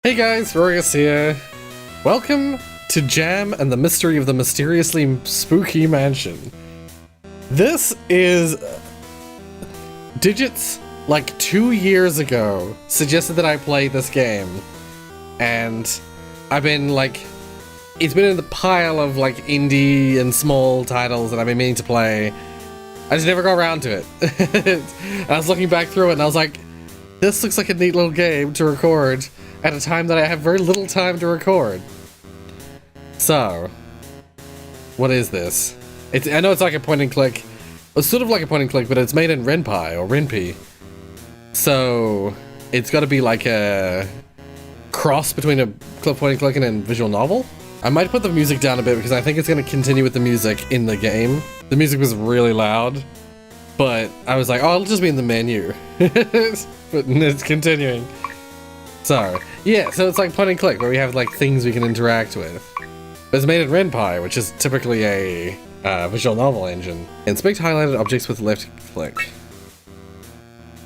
Hey guys, Rorius here. Welcome to Jam and the Mystery of the Mysteriously Spooky Mansion. This is... Digits, like 2 years ago, suggested that I play this game. And I've been like... It's been in the pile of like indie and small titles that I've been meaning to play. I just never got around to it. And I was looking back through it and I was like, this looks like a neat little game to record at a time that I have very little time to record. So, what is this? I know it's like a point and click. It's sort of like a point and click, but it's made in Ren'Py or Ren'Py. So, it's got to be like a cross between a point and click and a visual novel. I might put the music down a bit because I think it's going to continue with the music in the game. The music was really loud, but I was like, oh, it'll just be in the menu. But it's continuing. So, yeah, so it's like point and click, where we have like things we can interact with. But it's made in Ren'Py, which is typically a visual novel engine. Inspect highlighted objects with left click.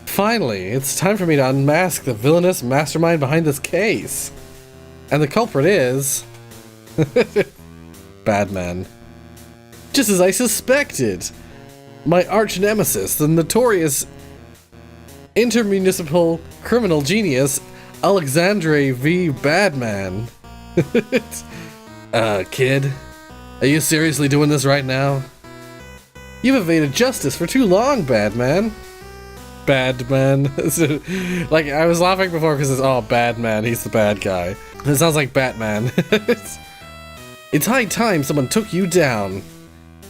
Finally, it's time for me to unmask the villainous mastermind behind this case. And the culprit is... Badman. Just as I suspected! My arch nemesis, the notorious intermunicipal criminal genius, Alexandre V. Badman. Kid, are you seriously doing this right now? You've evaded justice for too long, Badman. Badman. Like, I was laughing before because it's, oh, Badman, he's the bad guy. It sounds like Batman. It's high time someone took you down.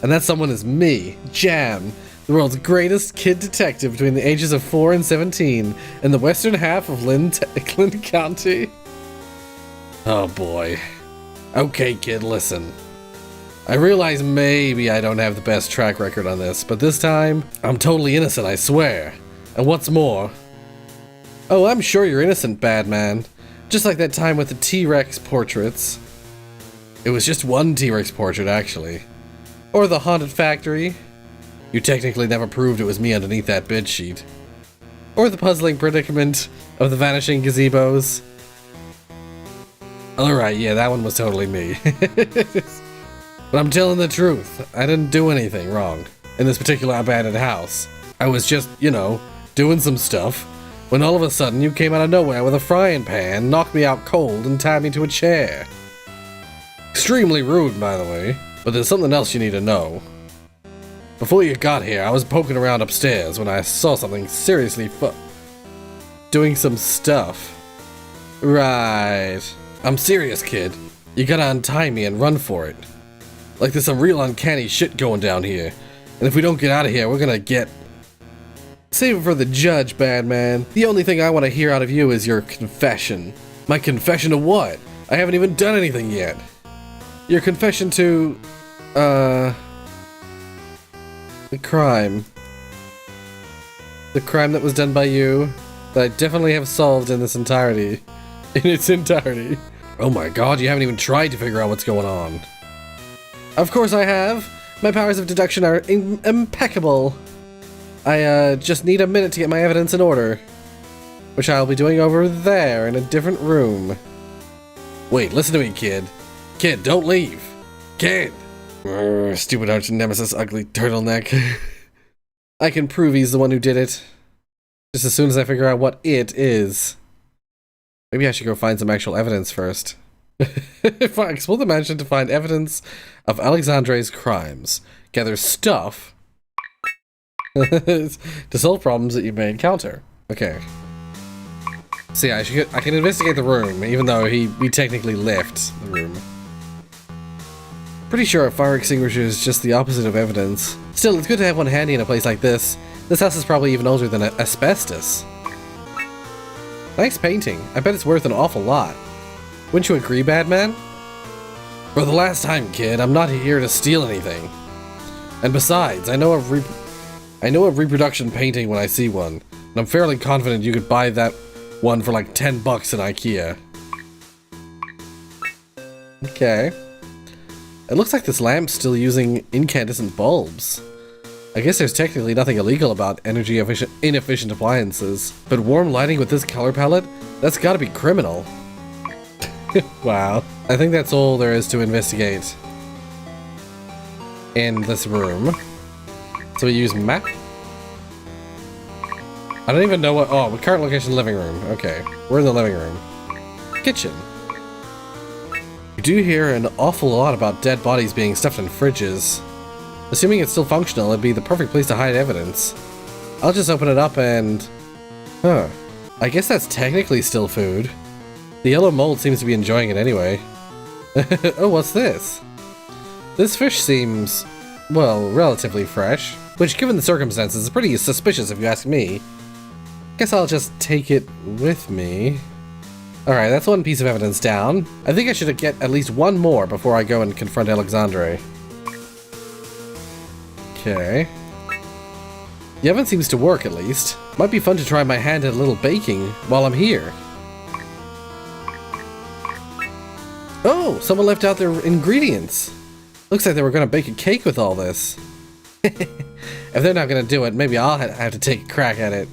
And that someone is me, Jam, the world's greatest kid detective between the ages of 4 and 17 in the western half of Linn County. Oh boy. Okay, kid, listen. I realize maybe I don't have the best track record on this, but this time, I'm totally innocent, I swear. And what's more... Oh, I'm sure you're innocent, Badman. Just like that time with the T-Rex portraits. It was just one T-Rex portrait, actually. Or the haunted factory. You technically never proved it was me underneath that bedsheet. Or the puzzling predicament of the vanishing gazebos. Alright, yeah, that one was totally me. But I'm telling the truth. I didn't do anything wrong in this particular abandoned house. I was just, you know, doing some stuff, when all of a sudden you came out of nowhere with a frying pan, knocked me out cold, and tied me to a chair. Extremely rude, by the way. But there's something else you need to know. Before you got here, I was poking around upstairs when I saw something seriously doing some stuff. Right. I'm serious, kid. You gotta untie me and run for it. Like there's some real uncanny shit going down here. And if we don't get out of here, we're gonna get... Save it for the judge, Badman. The only thing I want to hear out of you is your confession. My confession to what? I haven't even done anything yet. Your confession to... the crime. The crime that was done by you, that I definitely have solved in its entirety. Oh my god, you haven't even tried to figure out what's going on. Of course I have. My powers of deduction are impeccable. I just need a minute to get my evidence in order. Which I'll be doing over there in a different room. Wait, listen to me, kid. Kid, don't leave. Kid! Stupid arch nemesis, ugly turtleneck. I can prove he's the one who did it. Just as soon as I figure out what it is. Maybe I should go find some actual evidence first. If I explore the mansion to find evidence of Alexandre's crimes. Gather stuff to solve problems that you may encounter. Okay. So yeah, I can investigate the room, even though we technically left the room. Pretty sure a fire extinguisher is just the opposite of evidence. Still, it's good to have one handy in a place like this. This house is probably even older than asbestos. Nice painting. I bet it's worth an awful lot. Wouldn't you agree, Badman? For the last time, kid, I'm not here to steal anything. And besides, I know a reproduction painting when I see one, and I'm fairly confident you could buy that one for like 10 bucks in IKEA. Okay. It looks like this lamp's still using incandescent bulbs. I guess there's technically nothing illegal about inefficient appliances, but warm lighting with this color palette? That's gotta be criminal. Wow. I think that's all there is to investigate in this room. So we use map. I don't even know what... Oh, current location, living room. Okay, we're in the living room. Kitchen. You do hear an awful lot about dead bodies being stuffed in fridges. Assuming it's still functional, it'd be the perfect place to hide evidence. I'll just open it up and... Huh. I guess that's technically still food. The yellow mold seems to be enjoying it anyway. Oh, what's this? This fish seems, well, relatively fresh. Which, given the circumstances, is pretty suspicious if you ask me. Guess I'll just take it with me. Alright, that's one piece of evidence down. I think I should get at least one more before I go and confront Alexandre. Okay. The oven seems to work, at least. Might be fun to try my hand at a little baking while I'm here. Oh, someone left out their ingredients. Looks like they were gonna bake a cake with all this. If they're not gonna do it, maybe I'll have to take a crack at it.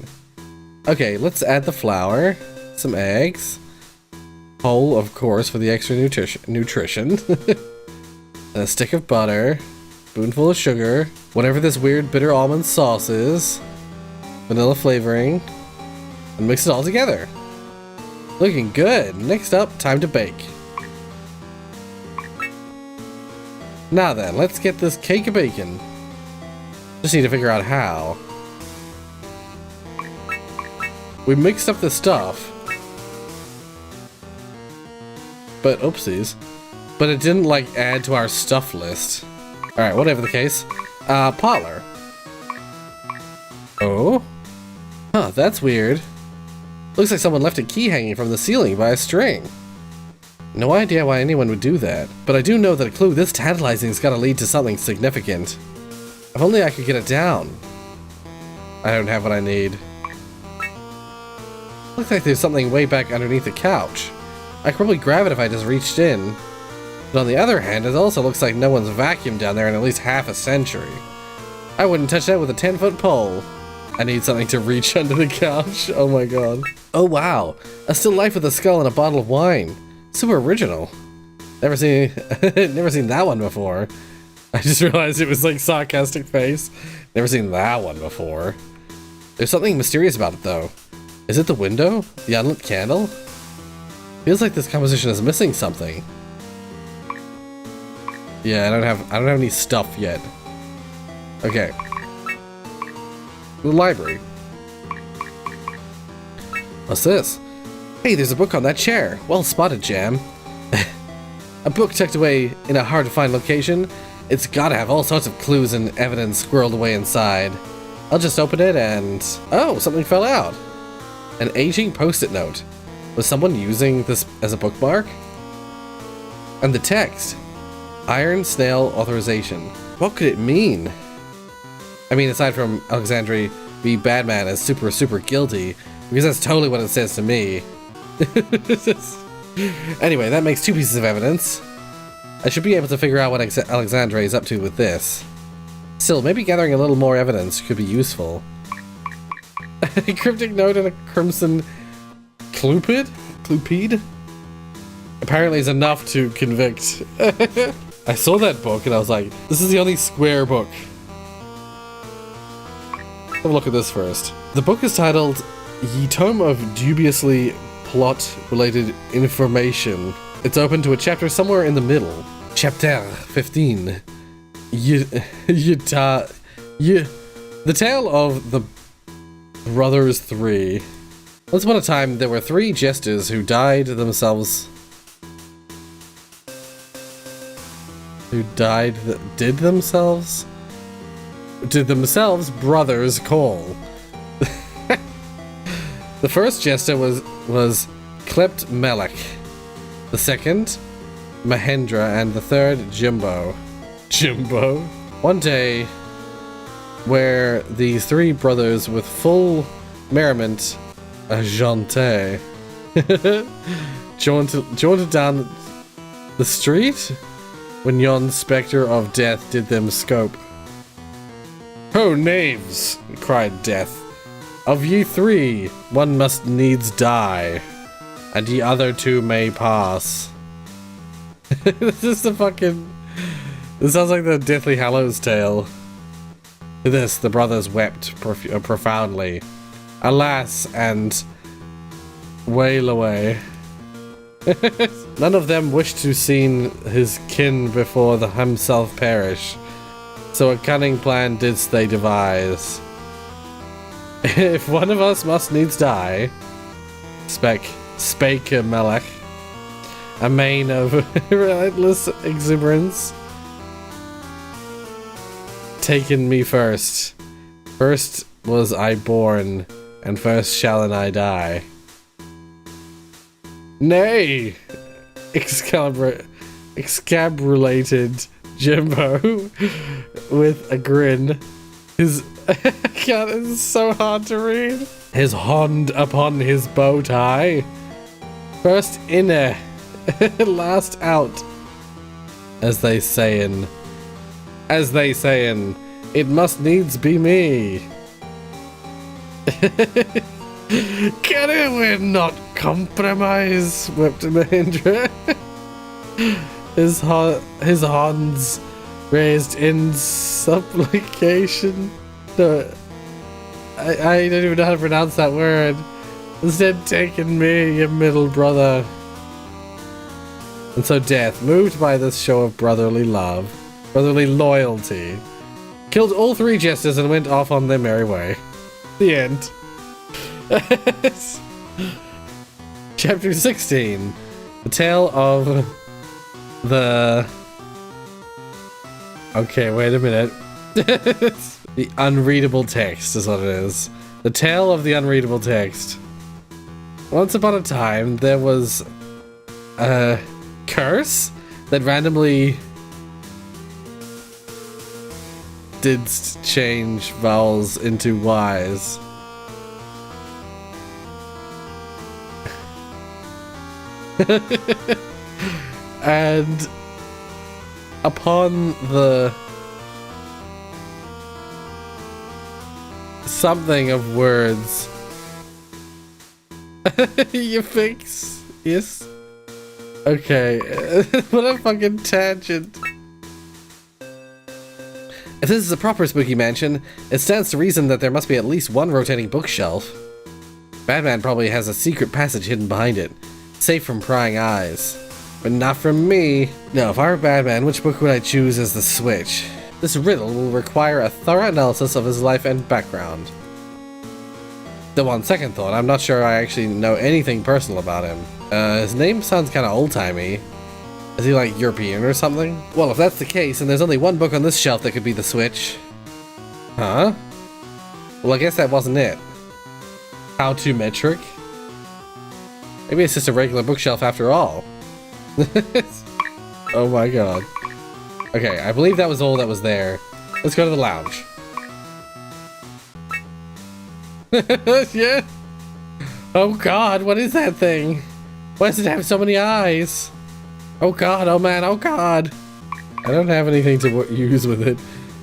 Okay, let's add the flour, some eggs, whole, of course, for the extra nutrition, a stick of butter, spoonful of sugar, whatever this weird bitter almond sauce is, vanilla flavoring, and mix it all together. Looking good. Next up, time to bake. Now then, let's get this cake of bacon. Just need to figure out how. We mixed up the stuff. But, oopsies. But it didn't, like, add to our stuff list. Alright, whatever the case. Parlor. Oh? Huh, that's weird. Looks like someone left a key hanging from the ceiling by a string. No idea why anyone would do that, but I do know that a clue this tantalizing's gotta lead to something significant. If only I could get it down. I don't have what I need. Looks like there's something way back underneath the couch. I could probably grab it if I just reached in. But on the other hand, it also looks like no one's vacuumed down there in at least half a century. I wouldn't touch that with a 10-foot pole. I need something to reach under the couch. Oh my god. Oh wow, a still life with a skull and a bottle of wine. Super original. Never seen that one before. I just realized it was like sarcastic face. Never seen that one before. There's something mysterious about it though. Is it the window? The unlit candle? Feels like this composition is missing something. Yeah, I don't have any stuff yet. Okay. The library. What's this? Hey, there's a book on that chair. Well spotted, Jam. A book tucked away in a hard-to-find location. It's gotta have all sorts of clues and evidence squirreled away inside. I'll just open it and... Oh, something fell out. An aging post-it note. Was someone using this as a bookmark? And the text. Iron Snail Authorization. What could it mean? I mean, aside from Alexandre be bad man as super guilty, because that's totally what it says to me. Anyway, that makes two pieces of evidence. I should be able to figure out what Alexandre is up to with this. Still, maybe gathering a little more evidence could be useful. A cryptic note and a crimson clupid? Apparently is enough to convict. I saw that book and I was like, this is the only square book. Have a look at this first. The book is titled Ye Tome of Dubiously Plot-Related Information. It's open to a chapter somewhere in the middle. Chapter 15. The Tale of the Brothers 3. Once upon a time, there were 3 jesters who did themselves brothers call. The first jester was Klept Melek, the second Mahendra, and the third Jimbo. One day, where these 3 brothers with full merriment jauntée jaunted down the street when yon spectre of death did them scope. "Ho, knaves!" cried Death. "Of ye 3, one must needs die." and the other two may pass. This is the fucking... This sounds like the Deathly Hallows tale. To this, the brothers wept profoundly. Alas, and wail away. None of them wished to see his kin before himself perish. So a cunning plan didst they devise. If one of us must needs die, spake Melech, a mane of relentless exuberance, taken me first. First was I born, and first shall I die. Nay! Excabulated Jimbo with a grin. His God, this is so hard to read. His hand upon his bow tie. First inner, last out. As they sayin', it must needs be me. Can we not compromise? Wept Mahindra. His hands raised in supplication. No, I don't even know how to pronounce that word. Instead, taking me, your middle brother. And so Death, moved by this show of brotherly love, brotherly loyalty, killed all three jesters and went off on their merry way. The end. Chapter 16. The tale of the... Okay, wait a minute. The unreadable text is what it is. The tale of the unreadable text. Once upon a time, there was a curse that randomly did change vowels into Y's. And upon the something of words, you fix, yes? Okay, what a fucking tangent. If this is a proper spooky mansion, it stands to reason that there must be at least one rotating bookshelf. Batman probably has a secret passage hidden behind it, safe from prying eyes. But not from me. No, if I were Batman, which book would I choose as the switch? This riddle will require a thorough analysis of his life and background. Though on second thought, I'm not sure I actually know anything personal about him. His name sounds kind of old-timey. Is he like European or something? Well, if that's the case, and there's only one book on this shelf that could be the switch. Huh? Well, I guess that wasn't it. How to metric? Maybe it's just a regular bookshelf after all. Oh my god. Okay, I believe that was all that was there. Let's go to the lounge. Yeah. Oh god, what is that thing? Why does it have so many eyes? Oh god, oh man, oh god. I don't have anything to use with it.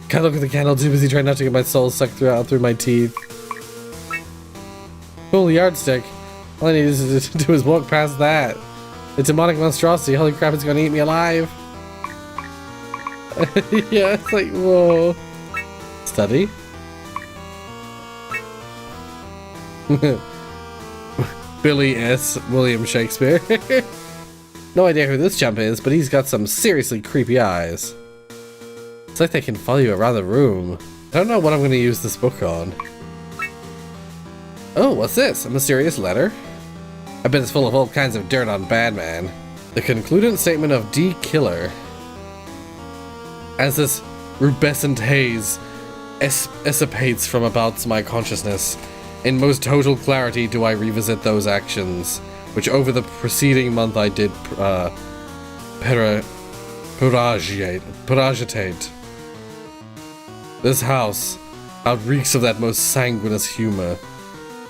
Can't look at the candle, too busy trying not to get my soul sucked out through my teeth. Cool yardstick. All I need is to do is walk past that. The demonic monstrosity, holy crap, it's gonna eat me alive. Yeah, it's like, whoa. Study? Billy S. William Shakespeare. No idea who this chump is, but he's got some seriously creepy eyes. It's like they can follow you around the room. I don't know what I'm gonna use this book on. Oh, what's this? A mysterious letter? I bet it's full of all kinds of dirt on Batman. The concludent statement of D. Killer. As this rubescent haze dissipates from about my consciousness, in most total clarity do I revisit those actions, which over the preceding month I did paragitate. This house outreeks of that most sanguinous humor.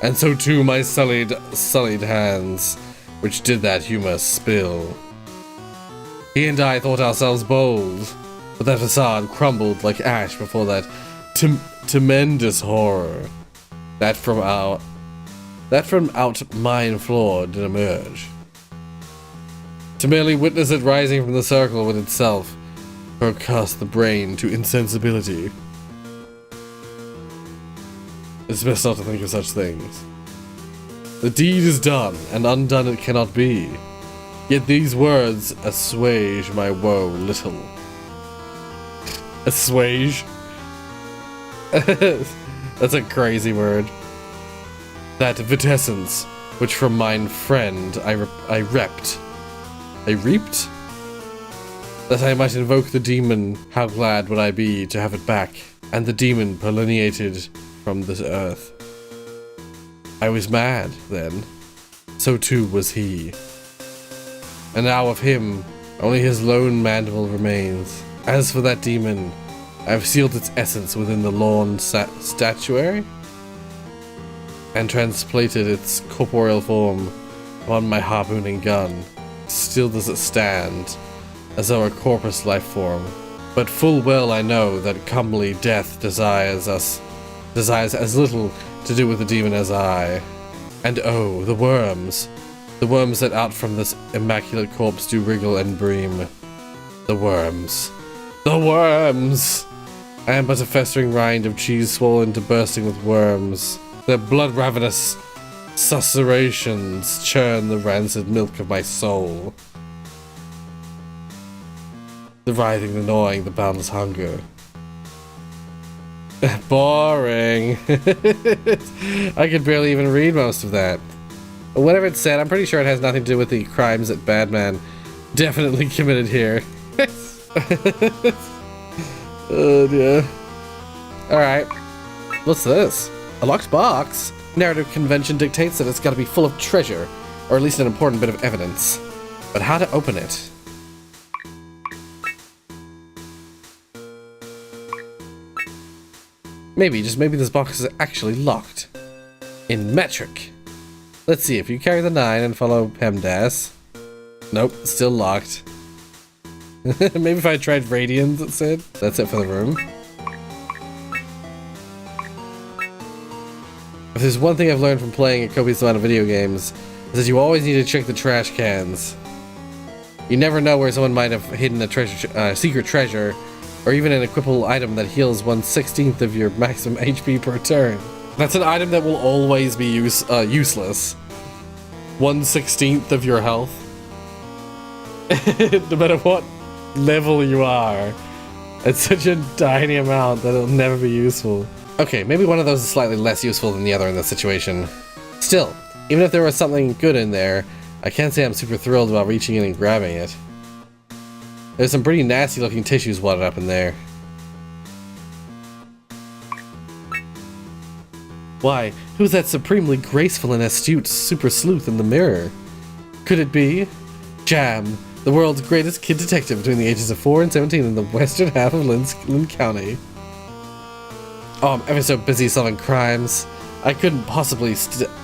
And so too my sullied hands, which did that humor spill. He and I thought ourselves bold, but that facade crumbled like ash before that tremendous horror. That from that from out mine floor did emerge. To merely witness it rising from the circle with itself, forecast the brain to insensibility. It's best not to think of such things. The deed is done, and undone it cannot be. Yet these words assuage my woe little. Assuage? That's a crazy word. That vitessence, which from mine friend I reaped. I reaped? That I might invoke the demon, how glad would I be to have it back, and the demon perlineated from this earth. I was mad, then. So too was he. And now of him, only his lone mandible remains. As for that demon, I have sealed its essence within the lawn statuary, and transplanted its corporeal form upon my harpooning gun. Still does it stand, as though a corpus life form. But full well I know that comely death desires as little to do with the demon as I. And oh, the worms that out from this immaculate corpse do wriggle and bream. The worms. I am but a festering rind of cheese swollen to bursting with worms. Their blood-ravenous susurrations churn the rancid milk of my soul. The writhing, the gnawing, the boundless hunger. Boring. I could barely even read most of that. But whatever it said, I'm pretty sure it has nothing to do with the crimes that Badman definitely committed here. Oh dear. Alright. What's this? A locked box? Narrative convention dictates that it's gotta be full of treasure, or at least an important bit of evidence. But how to open it? Maybe, just maybe this box is actually locked. In metric. Let's see, if you carry the 9 and follow PEMDAS. Nope, still locked. Maybe if I tried Radiant, that's it. That's it for the room. If there's one thing I've learned from playing a copious amount of video games, is that you always need to check the trash cans. You never know where someone might have hidden a secret treasure, or even an equipable item that heals 1/16 of your maximum HP per turn. That's an item that will always be useless. 1/16 of your health. No matter what level you are. It's such a tiny amount that it'll never be useful. Okay, maybe one of those is slightly less useful than the other in this situation. Still, even if there was something good in there, I can't say I'm super thrilled about reaching in and grabbing it. There's some pretty nasty looking tissues wadded up in there. Why, who's that supremely graceful and astute super sleuth in the mirror? Could it be Jam, the world's greatest kid detective between the ages of 4 and 17 in the western half of Linn County? Oh, I'm ever so busy solving crimes. I couldn't possibly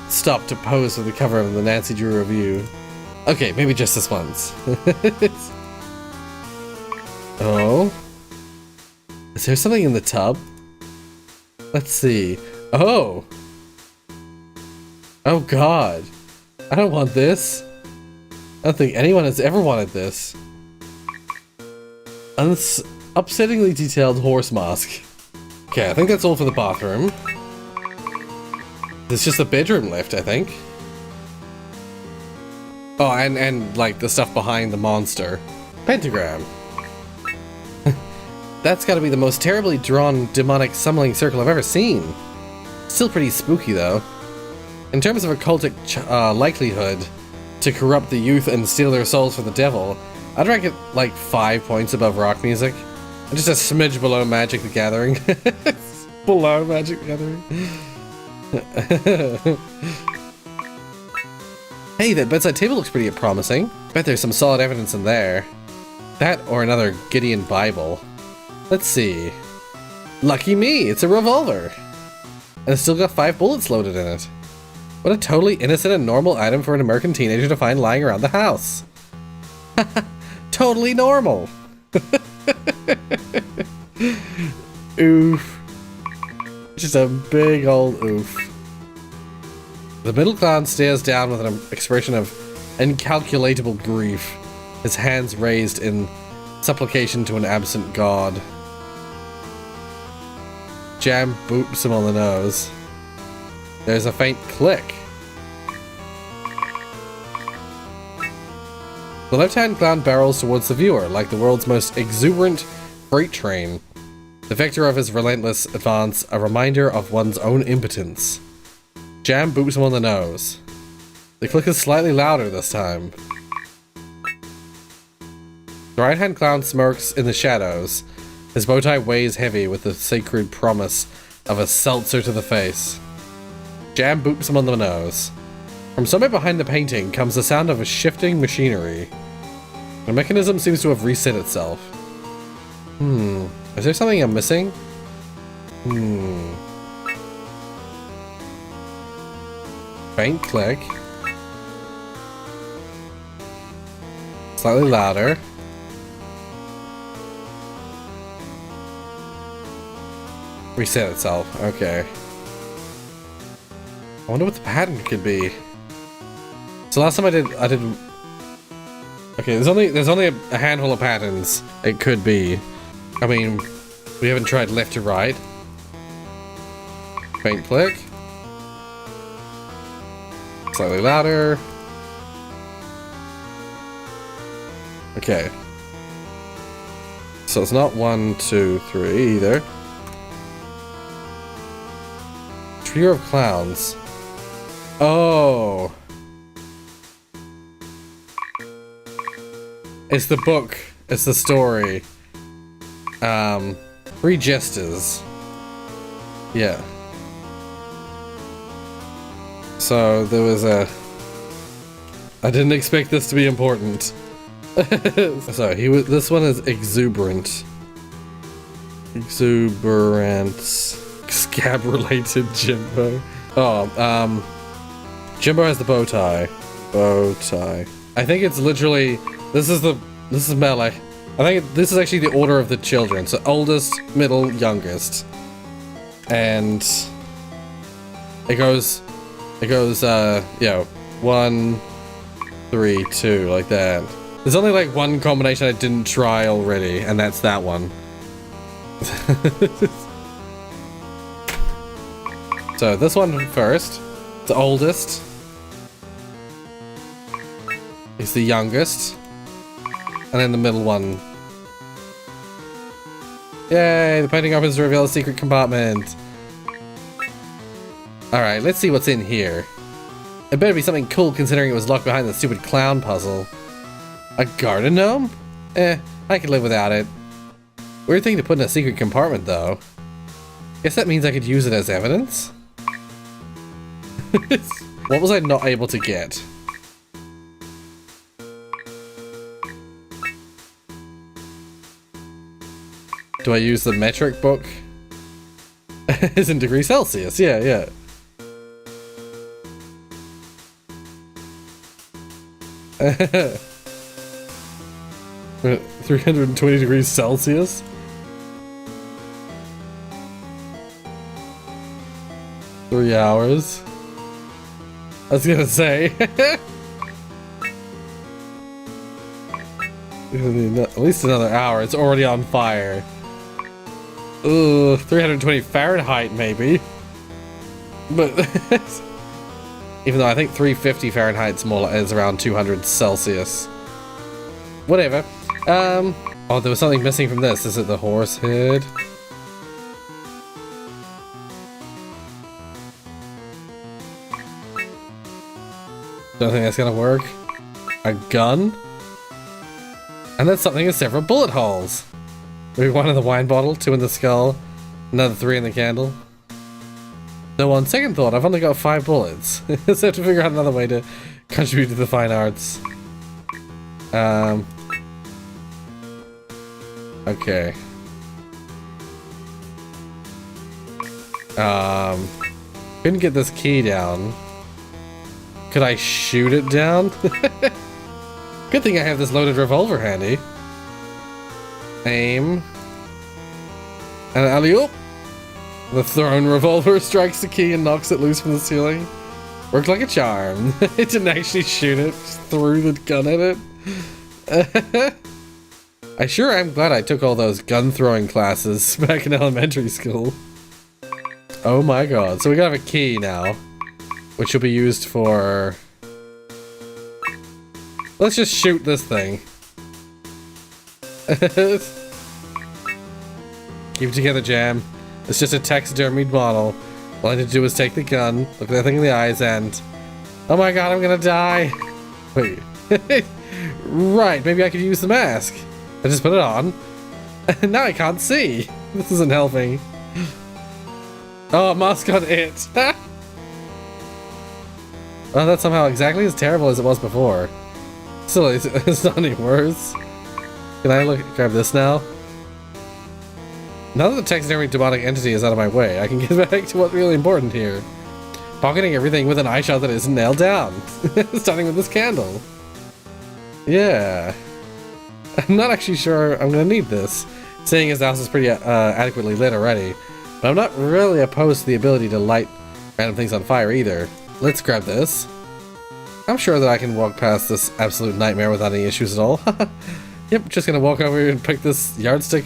stop to pose for the cover of the Nancy Drew Review. Okay, maybe just this once. Oh? Is there something in the tub? Let's see. Oh! Oh god. I don't want this. I don't think anyone has ever wanted this. Upsettingly detailed horse mask. Okay, I think that's all for the bathroom. It's just a bedroom lift, I think. Oh, and like the stuff behind the monster. Pentagram. That's gotta be the most terribly drawn demonic summoning circle I've ever seen. Still pretty spooky though. In terms of occultic likelihood to corrupt the youth and steal their souls for the devil, I'd rank it like 5 points above rock music. And just a smidge below Magic the Gathering. Below Magic the Gathering. Hey, that bedside table looks pretty promising. Bet there's some solid evidence in there. That or another Gideon Bible. Let's see. Lucky me, it's a revolver. And it's still got 5 bullets loaded in it. What a totally innocent and normal item for an American teenager to find lying around the house. Totally normal. Oof. Just a big old oof. The middle clown stares down with an expression of incalculable grief, his hands raised in supplication to an absent god. Jam boops him on the nose. There's a faint click. The left-hand clown barrels towards the viewer, like the world's most exuberant freight train. The vector of his relentless advance, a reminder of one's own impotence. Jam boops him on the nose. The click is slightly louder this time. The right-hand clown smirks in the shadows. His bow tie weighs heavy with the sacred promise of a seltzer to the face. Jam boops him on the nose. From somewhere behind the painting comes the sound of a shifting machinery. The mechanism seems to have reset itself. Is there something I'm missing? Faint click. Slightly louder. Reset itself. Okay. I wonder what the pattern could be. So last time I did. Okay, there's only a handful of patterns it could be. I mean, we haven't tried left to right. Faint click. Slightly louder. Okay. So it's not 1, 2, 3 either. Trio of clowns. Oh. It's the book. It's the story. 3 jesters. Yeah. So there was a... I didn't expect this to be important. So this one is exuberant. Exuberance. Scab-related Jimbo. Oh, Jimbo has the bow tie. Bow tie. I think it's literally... This is melee. I think this is actually the order of the children. So oldest, middle, youngest. And... It goes, you know, 1, 3, 2, like that. There's only like one combination I didn't try already, and that's that one. So this one first. The oldest. Is the youngest. And then the middle one. Yay! The painting opens to reveal a secret compartment. Alright, let's see what's in here. It better be something cool considering it was locked behind the stupid clown puzzle. A garden gnome? I could live without it. Weird thing to put in a secret compartment though. Guess that means I could use it as evidence? What was I not able to get? Do I use the metric book? It's in degrees Celsius, yeah. 320 degrees Celsius? Three hours. I was gonna say. At least another hour. It's already on fire. Ugh, 320 Fahrenheit maybe. But even though I think 350 Fahrenheit's more is around 200 Celsius. Whatever. Oh, there was something missing from this. Is it the horse head? Don't think that's gonna work. A gun? And then something with several bullet holes. Maybe 1 in the wine bottle, 2 in the skull, another 3 in the candle. Though on second thought, I've only got 5 bullets. Let's have to figure out another way to contribute to the fine arts. Okay. Couldn't get this key down. Could I shoot it down? Good thing I have this loaded revolver handy. Aim. And alley-oop. The thrown revolver strikes the key and knocks it loose from the ceiling. Worked like a charm. It didn't actually shoot it, just threw the gun at it. I sure am glad I took all those gun throwing classes back in elementary school. Oh my god. So we gotta have a key now, which will be used for... Let's just shoot this thing. Keep it together, Jam. It's just a taxidermied model. All I need to do is take the gun, look that thing in the eyes, and... Oh my god, I'm gonna die! Wait. Right, maybe I could use the mask. I just put it on. Now I can't see. This isn't helping. Oh, mask on it. Well, that's somehow exactly as terrible as it was before. Still, it's not any worse. Can I grab this now? Now that the taxidermy demonic entity is out of my way, I can get back to what's really important here. Pocketing everything with an eye shot that isn't nailed down. Starting with this candle. Yeah. I'm not actually sure I'm gonna need this, seeing as the house is pretty adequately lit already. But I'm not really opposed to the ability to light random things on fire either. Let's grab this. I'm sure that I can walk past this absolute nightmare without any issues at all. Yep, just gonna walk over here and pick this yardstick.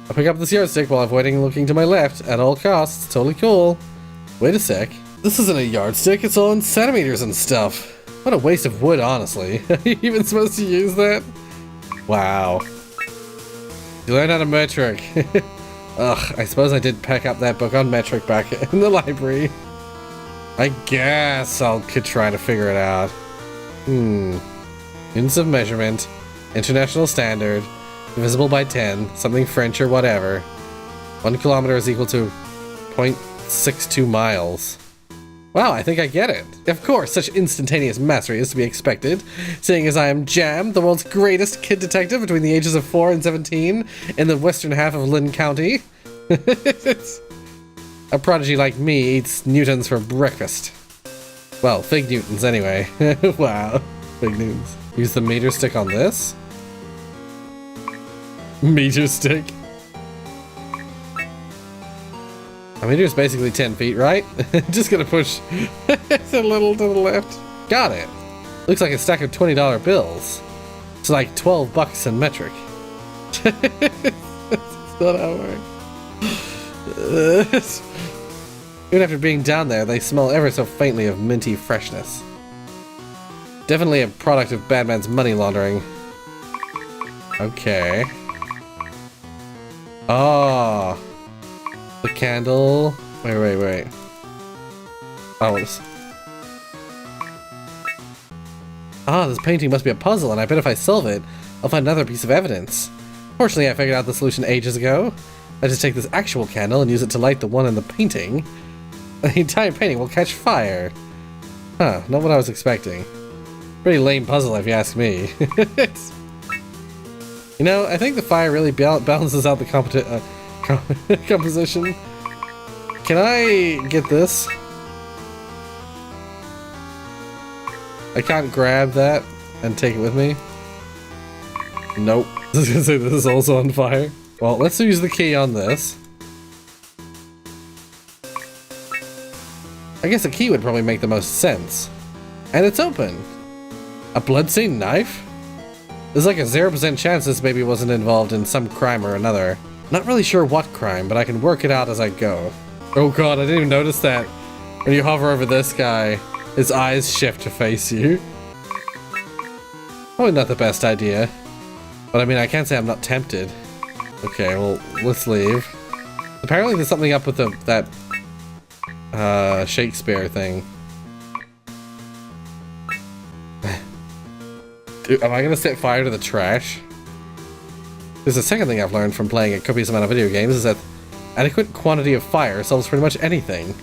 I'll pick up this yardstick while avoiding looking to my left at all costs. Totally cool. Wait a sec. This isn't a yardstick, it's all in centimeters and stuff. What a waste of wood, honestly. Are you even supposed to use that? Wow. You learned how to metric. Ugh, I suppose I did pack up that book on metric back in the library. I guess could try to figure it out. Units of measurement. International standard. Divisible by 10. Something French or whatever. 1 kilometer is equal to 0.62 miles. Wow, I think I get it. Of course, such instantaneous mastery is to be expected, seeing as I am Jam, the world's greatest kid detective between the ages of 4 and 17 in the western half of Linn County. A prodigy like me eats Newtons for breakfast. Well, fig Newtons anyway. Wow, fig Newtons. Use the meter stick on this. Meter stick. A meter is basically 10 feet, right? Just gonna push a little to the left. Got it. Looks like a stack of $20 bills. It's like 12 bucks in metric. That's not how it works. Even after being down there, they smell ever so faintly of minty freshness. Definitely a product of Badman's money laundering. Okay. Oh. The candle. Wait. Oh, this. Ah, this painting must be a puzzle, and I bet if I solve it, I'll find another piece of evidence. Fortunately, I figured out the solution ages ago. I just take this actual candle and use it to light the one in the painting. The entire painting will catch fire. Huh, not what I was expecting. Pretty lame puzzle if you ask me. You know, I think the fire really balances out the composition. Can I get this? I can't grab that and take it with me. Nope. I was gonna say this is also on fire. Well, let's use the key on this. I guess a key would probably make the most sense. And it's open. A bloodstained knife? There's like a 0% chance this baby wasn't involved in some crime or another. Not really sure what crime, but I can work it out as I go. Oh god, I didn't even notice that. When you hover over this guy, his eyes shift to face you. Probably not the best idea. But I mean, I can't say I'm not tempted. Okay, well, let's leave. Apparently there's something up with that Shakespeare thing. Dude, am I gonna set fire to the trash? There's a second thing I've learned from playing a copious amount of video games is that adequate quantity of fire solves pretty much anything.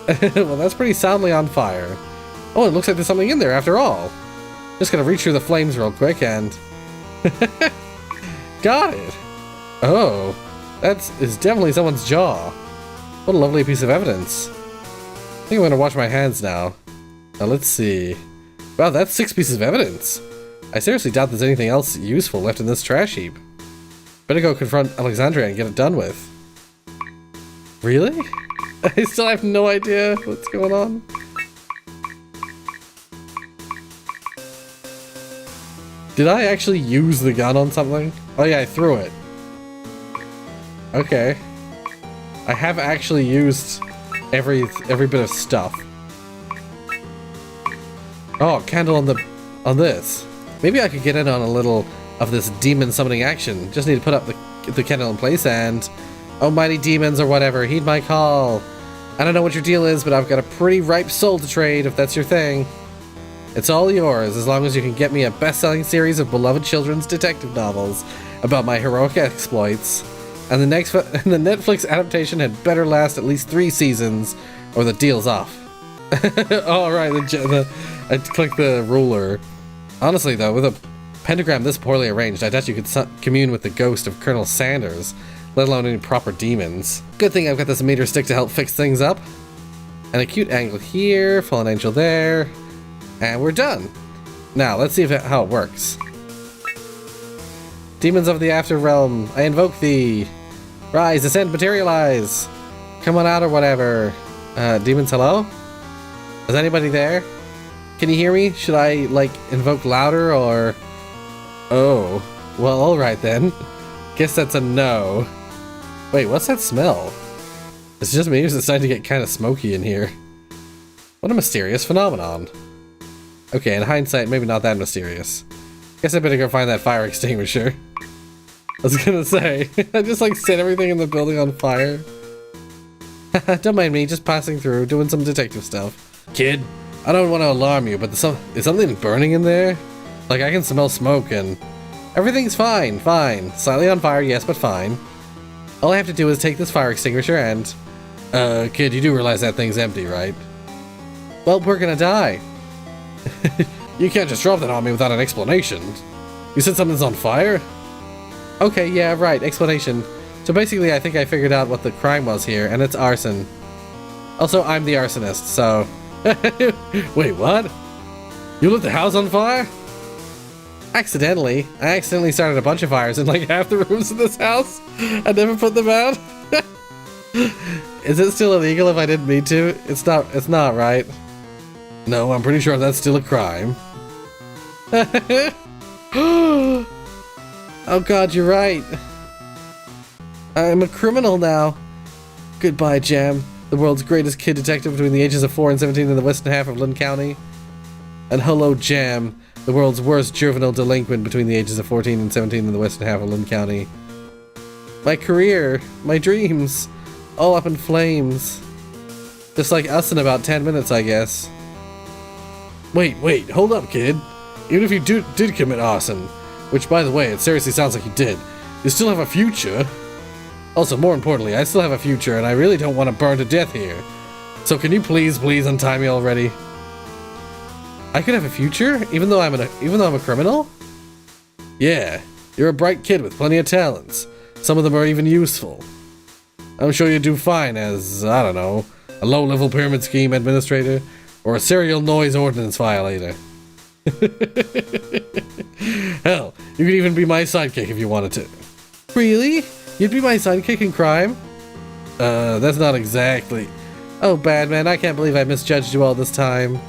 Well, that's pretty soundly on fire. Oh, it looks like there's something in there after all. Just gonna reach through the flames real quick and... Got it! Oh, is definitely someone's jaw. What a lovely piece of evidence. I think I'm gonna wash my hands now. Now let's see. Wow, that's 6 pieces of evidence. I seriously doubt there's anything else useful left in this trash heap. Better go confront Alexandria and get it done with. Really? I still have no idea what's going on. Did I actually use the gun on something? Oh yeah, I threw it. Okay. I have actually used every bit of stuff. Oh, candle on this. Maybe I could get in on a little of this demon summoning action. Just need to put up the candle in place and... Oh, mighty demons or whatever, heed my call. I don't know what your deal is, but I've got a pretty ripe soul to trade if that's your thing. It's all yours, as long as you can get me a best-selling series of beloved children's detective novels about my heroic exploits. And the Netflix adaptation had better last at least 3 seasons, or the deal's off. Alright, I clicked the ruler. Honestly though, with a pentagram this poorly arranged, I doubt you could commune with the ghost of Colonel Sanders, let alone any proper demons. Good thing I've got this meter stick to help fix things up. An acute angle here, fallen angel there, and we're done. Now, let's see how it works. Demons of the After Realm, I invoke thee. Rise, ascend, materialize. Come on out or whatever. Demons, hello? Is anybody there? Can you hear me? Should I, like, invoke louder or... Oh, well, alright then. Guess that's a no. Wait, what's that smell? It's just me, it's deciding to get kind of smoky in here. What a mysterious phenomenon. Okay, in hindsight, maybe not that mysterious. Guess I better go find that fire extinguisher. I was gonna say, I just like set everything in the building on fire. Don't mind me, just passing through, doing some detective stuff. Kid, I don't want to alarm you, but is something burning in there? Like I can smell smoke and... Everything's fine, fine. Slightly on fire, yes, but fine. All I have to do is take this fire extinguisher and... kid, you do realize that thing's empty, right? Well, we're gonna die. You can't just drop that on me without an explanation. You said something's on fire? Okay, yeah, right, explanation. So basically, I think I figured out what the crime was here, and it's arson. Also, I'm the arsonist, so... Wait, what? You lit the house on fire? Accidentally. I accidentally started a bunch of fires in like half the rooms in this house. I never put them out. Is it still illegal if I didn't mean to? It's not, right? No, I'm pretty sure that's still a crime. Oh god, you're right. I'm a criminal now. Goodbye, Jam, the world's greatest kid detective between the ages of 4 and 17 in the western half of Linn County. And hello, Jam, the world's worst juvenile delinquent between the ages of 14 and 17 in the western half of Linn County. My career, my dreams, all up in flames. Just like us in about 10 minutes, I guess. Wait, hold up, kid. Even if you did commit arson, which, by the way, it seriously sounds like you did, you still have a future. Also, more importantly, I still have a future, and I really don't want to burn to death here. So can you please untie me already? I could have a future, even though I'm a criminal? Yeah, you're a bright kid with plenty of talents. Some of them are even useful. I'm sure you'd do fine as, I don't know, a low-level pyramid scheme administrator, or a serial noise ordinance violator. Hell, you could even be my sidekick if you wanted to. Really? You'd be my sidekick in crime? That's not exactly... Oh, bad man, I can't believe I misjudged you all this time.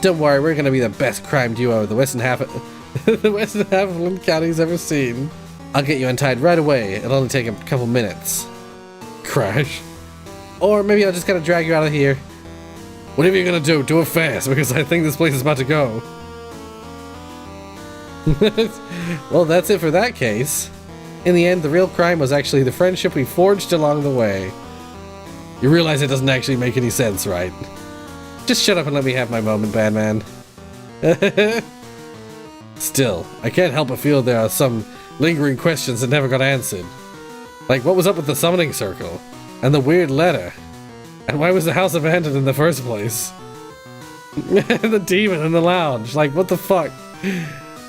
Don't worry, we're gonna be the best crime duo the western half of Linn County's ever seen. I'll get you untied right away. It'll only take a couple minutes. Crash. Or maybe I'll just kind of drag you out of here. Whatever you're gonna do it fast, because I think this place is about to go. Well, that's it for that case. In the end, the real crime was actually the friendship we forged along the way. You realize it doesn't actually make any sense, right? Just shut up and let me have my moment, Batman. Still, I can't help but feel there are some lingering questions that never got answered. Like, what was up with the summoning circle? And the weird letter? And why was the house abandoned in the first place? The demon in the lounge, like, what the fuck?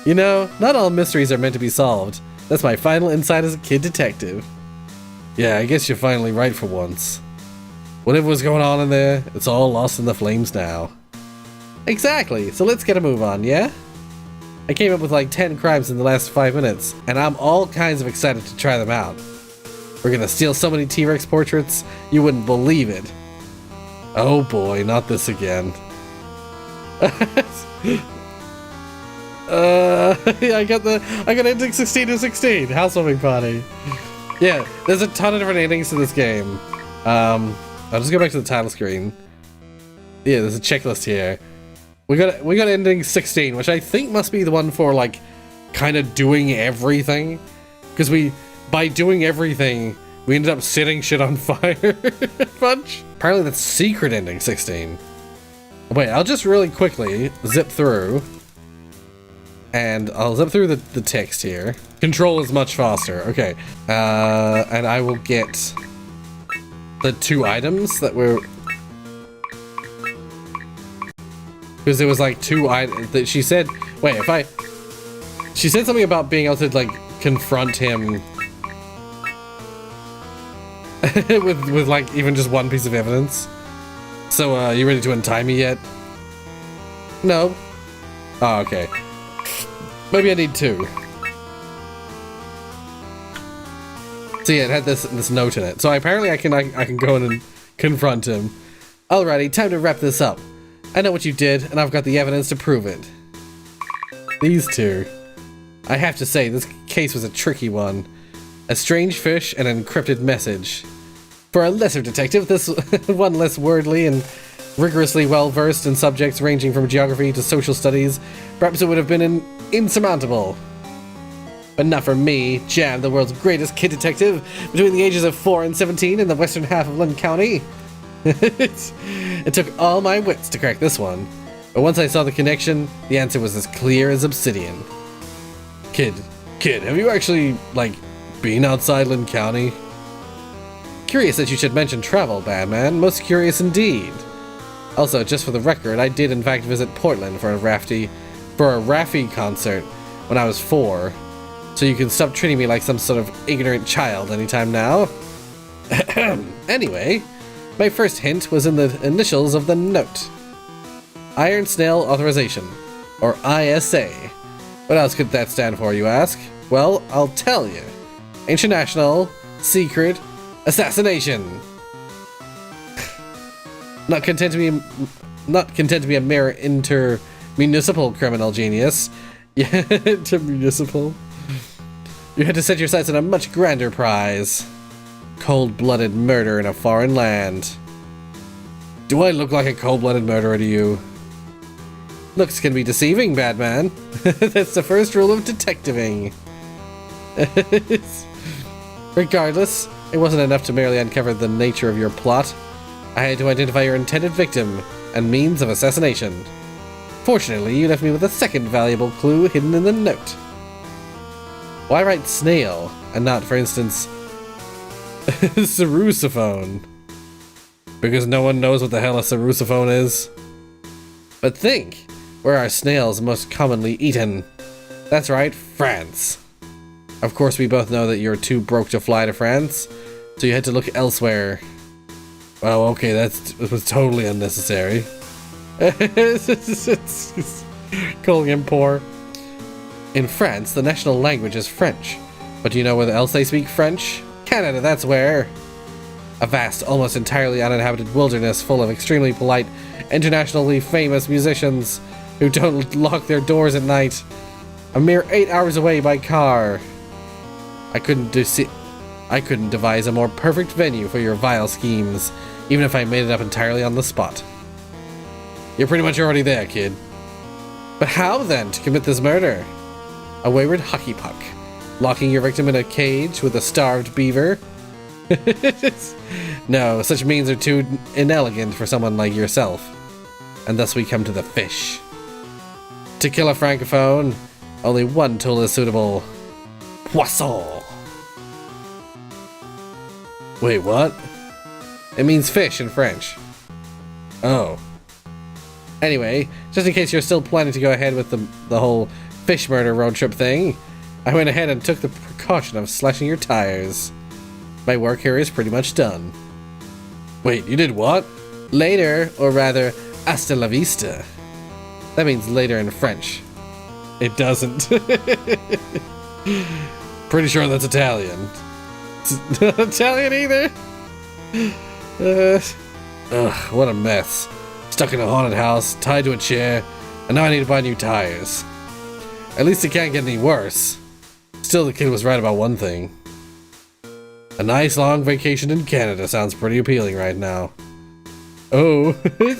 You know, not all mysteries are meant to be solved. That's my final insight as a kid detective. Yeah, I guess you're finally right for once. Whatever was going on in there, it's all lost in the flames now. Exactly, so let's get a move on, yeah? I came up with like 10 crimes in the last 5 minutes, and I'm all kinds of excited to try them out. We're gonna steal so many T-Rex portraits, you wouldn't believe it. Oh boy, not this again. I got ending 16 to 16. Housewarming party. Yeah, there's a ton of different endings to this game. I'll just go back to the title screen. Yeah, there's a checklist here. We got ending 16, which I think must be the one for like kind of doing everything. Because by doing everything, we ended up setting shit on fire a bunch. Apparently that's secret ending 16. Wait, I'll just really quickly zip through. And I'll zip through the text here. Control is much faster. Okay. And I will get the 2 items that were... Because there was like 2 items that she said... Wait, she said something about being able to like confront him with like even just 1 piece of evidence. So, you ready to untie me yet? No. Oh, okay. Maybe I need 2. So yeah, it had this note in it. So apparently I can go in and confront him. Alrighty, time to wrap this up. I know what you did, and I've got the evidence to prove it. These 2. I have to say, this case was a tricky one. A strange fish and an encrypted message. For a lesser detective, this one less worldly and rigorously well-versed in subjects ranging from geography to social studies, perhaps it would have been insurmountable. But not for me, Jan, the world's greatest kid detective, between the ages of 4 and 17 in the western half of Linn County. It took all my wits to crack this one, but once I saw the connection, the answer was as clear as obsidian. Kid, have you actually, like, been outside Linn County? Curious that you should mention travel, Batman. Most curious indeed. Also, just for the record, I did in fact visit Portland for a Raffi concert when I was 4. So you can stop treating me like some sort of ignorant child anytime now. Anyway, my first hint was in the initials of the note. Iron Snail Authorization, or ISA. What else could that stand for, you ask? Well, I'll tell you. International Secret Assassination. Not content to be a mere inter-municipal criminal genius. Yeah, inter-municipal. You had to set your sights on a much grander prize. Cold-blooded murder in a foreign land. Do I look like a cold-blooded murderer to you? Looks can be deceiving, Batman. That's the first rule of detectiving. Regardless, it wasn't enough to merely uncover the nature of your plot. I had to identify your intended victim and means of assassination. Fortunately, you left me with a second valuable clue hidden in the note. Why write snail and not, for instance, Cerusophone? Because no one knows what the hell a Cerusophone is. But think, where are snails most commonly eaten? That's right, France. Of course, we both know that you're too broke to fly to France, so you had to look elsewhere. Oh, okay, that was totally unnecessary. Calling him poor. In France, the national language is French. But do you know where else they speak French? Canada, that's where. A vast, almost entirely uninhabited wilderness full of extremely polite, internationally famous musicians who don't lock their doors at night. A mere 8 hours away by car. I couldn't devise a more perfect venue for your vile schemes, even if I made it up entirely on the spot. You're pretty much already there, kid. But how, then, to commit this murder? A wayward hockey puck, locking your victim in a cage with a starved beaver? No, such means are too inelegant for someone like yourself. And thus we come to the fish. To kill a francophone, only one tool is suitable. Poisson! Wait, what? It means fish in French. Oh. Anyway, just in case you're still planning to go ahead with the whole fish murder road trip thing, I went ahead and took the precaution of slashing your tires. My work here is pretty much done. Wait, you did what? Later, or rather, hasta la vista. That means later in French. It doesn't. Pretty sure that's Italian. It's not Italian either? Ugh, what a mess. Stuck in a haunted house, tied to a chair, and now I need to buy new tires. At least it can't get any worse. Still, the kid was right about one thing. A nice long vacation in Canada sounds pretty appealing right now. Oh,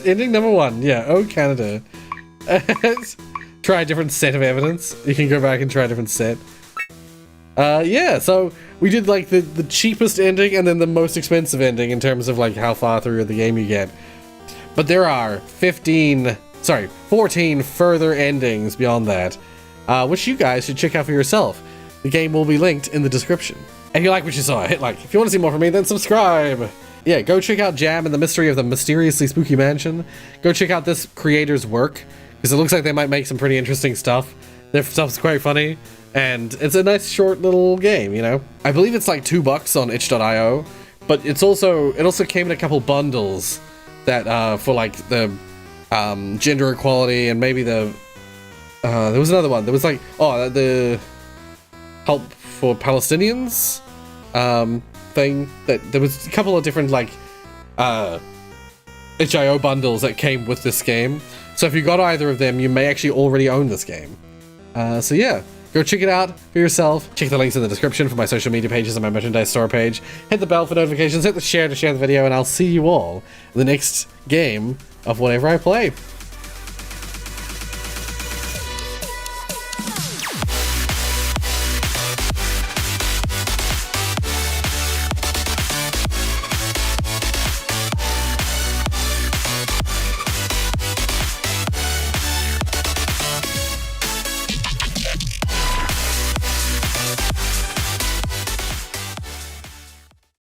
ending number 1. Yeah, oh, Canada. Try a different set of evidence. You can go back and try a different set. Yeah, so we did like the cheapest ending and then the most expensive ending in terms of like how far through the game you get. But there are 14 further endings beyond that, which you guys should check out for yourself. The game will be linked in the description. If you like what you saw, hit like. If you want to see more from me, then subscribe. Yeah, go check out Jam and the Mystery of the Mysteriously Spooky Mansion. Go check out this creator's work, because it looks like they might make some pretty interesting stuff. Their stuff's quite funny, and it's a nice short little game, you know? I believe it's like $2 on itch.io, but it also came in a couple bundles that for like the gender equality and maybe the there was another one. There was like the help for Palestinians thing. That there was a couple of different like itch.io bundles that came with this game. So if you got either of them, you may actually already own this game. So yeah, go check it out for yourself. Check the links in the description for my social media pages and my merchandise store page. Hit the bell for notifications, hit the share to share the video, and I'll see you all in the next game of whatever I play.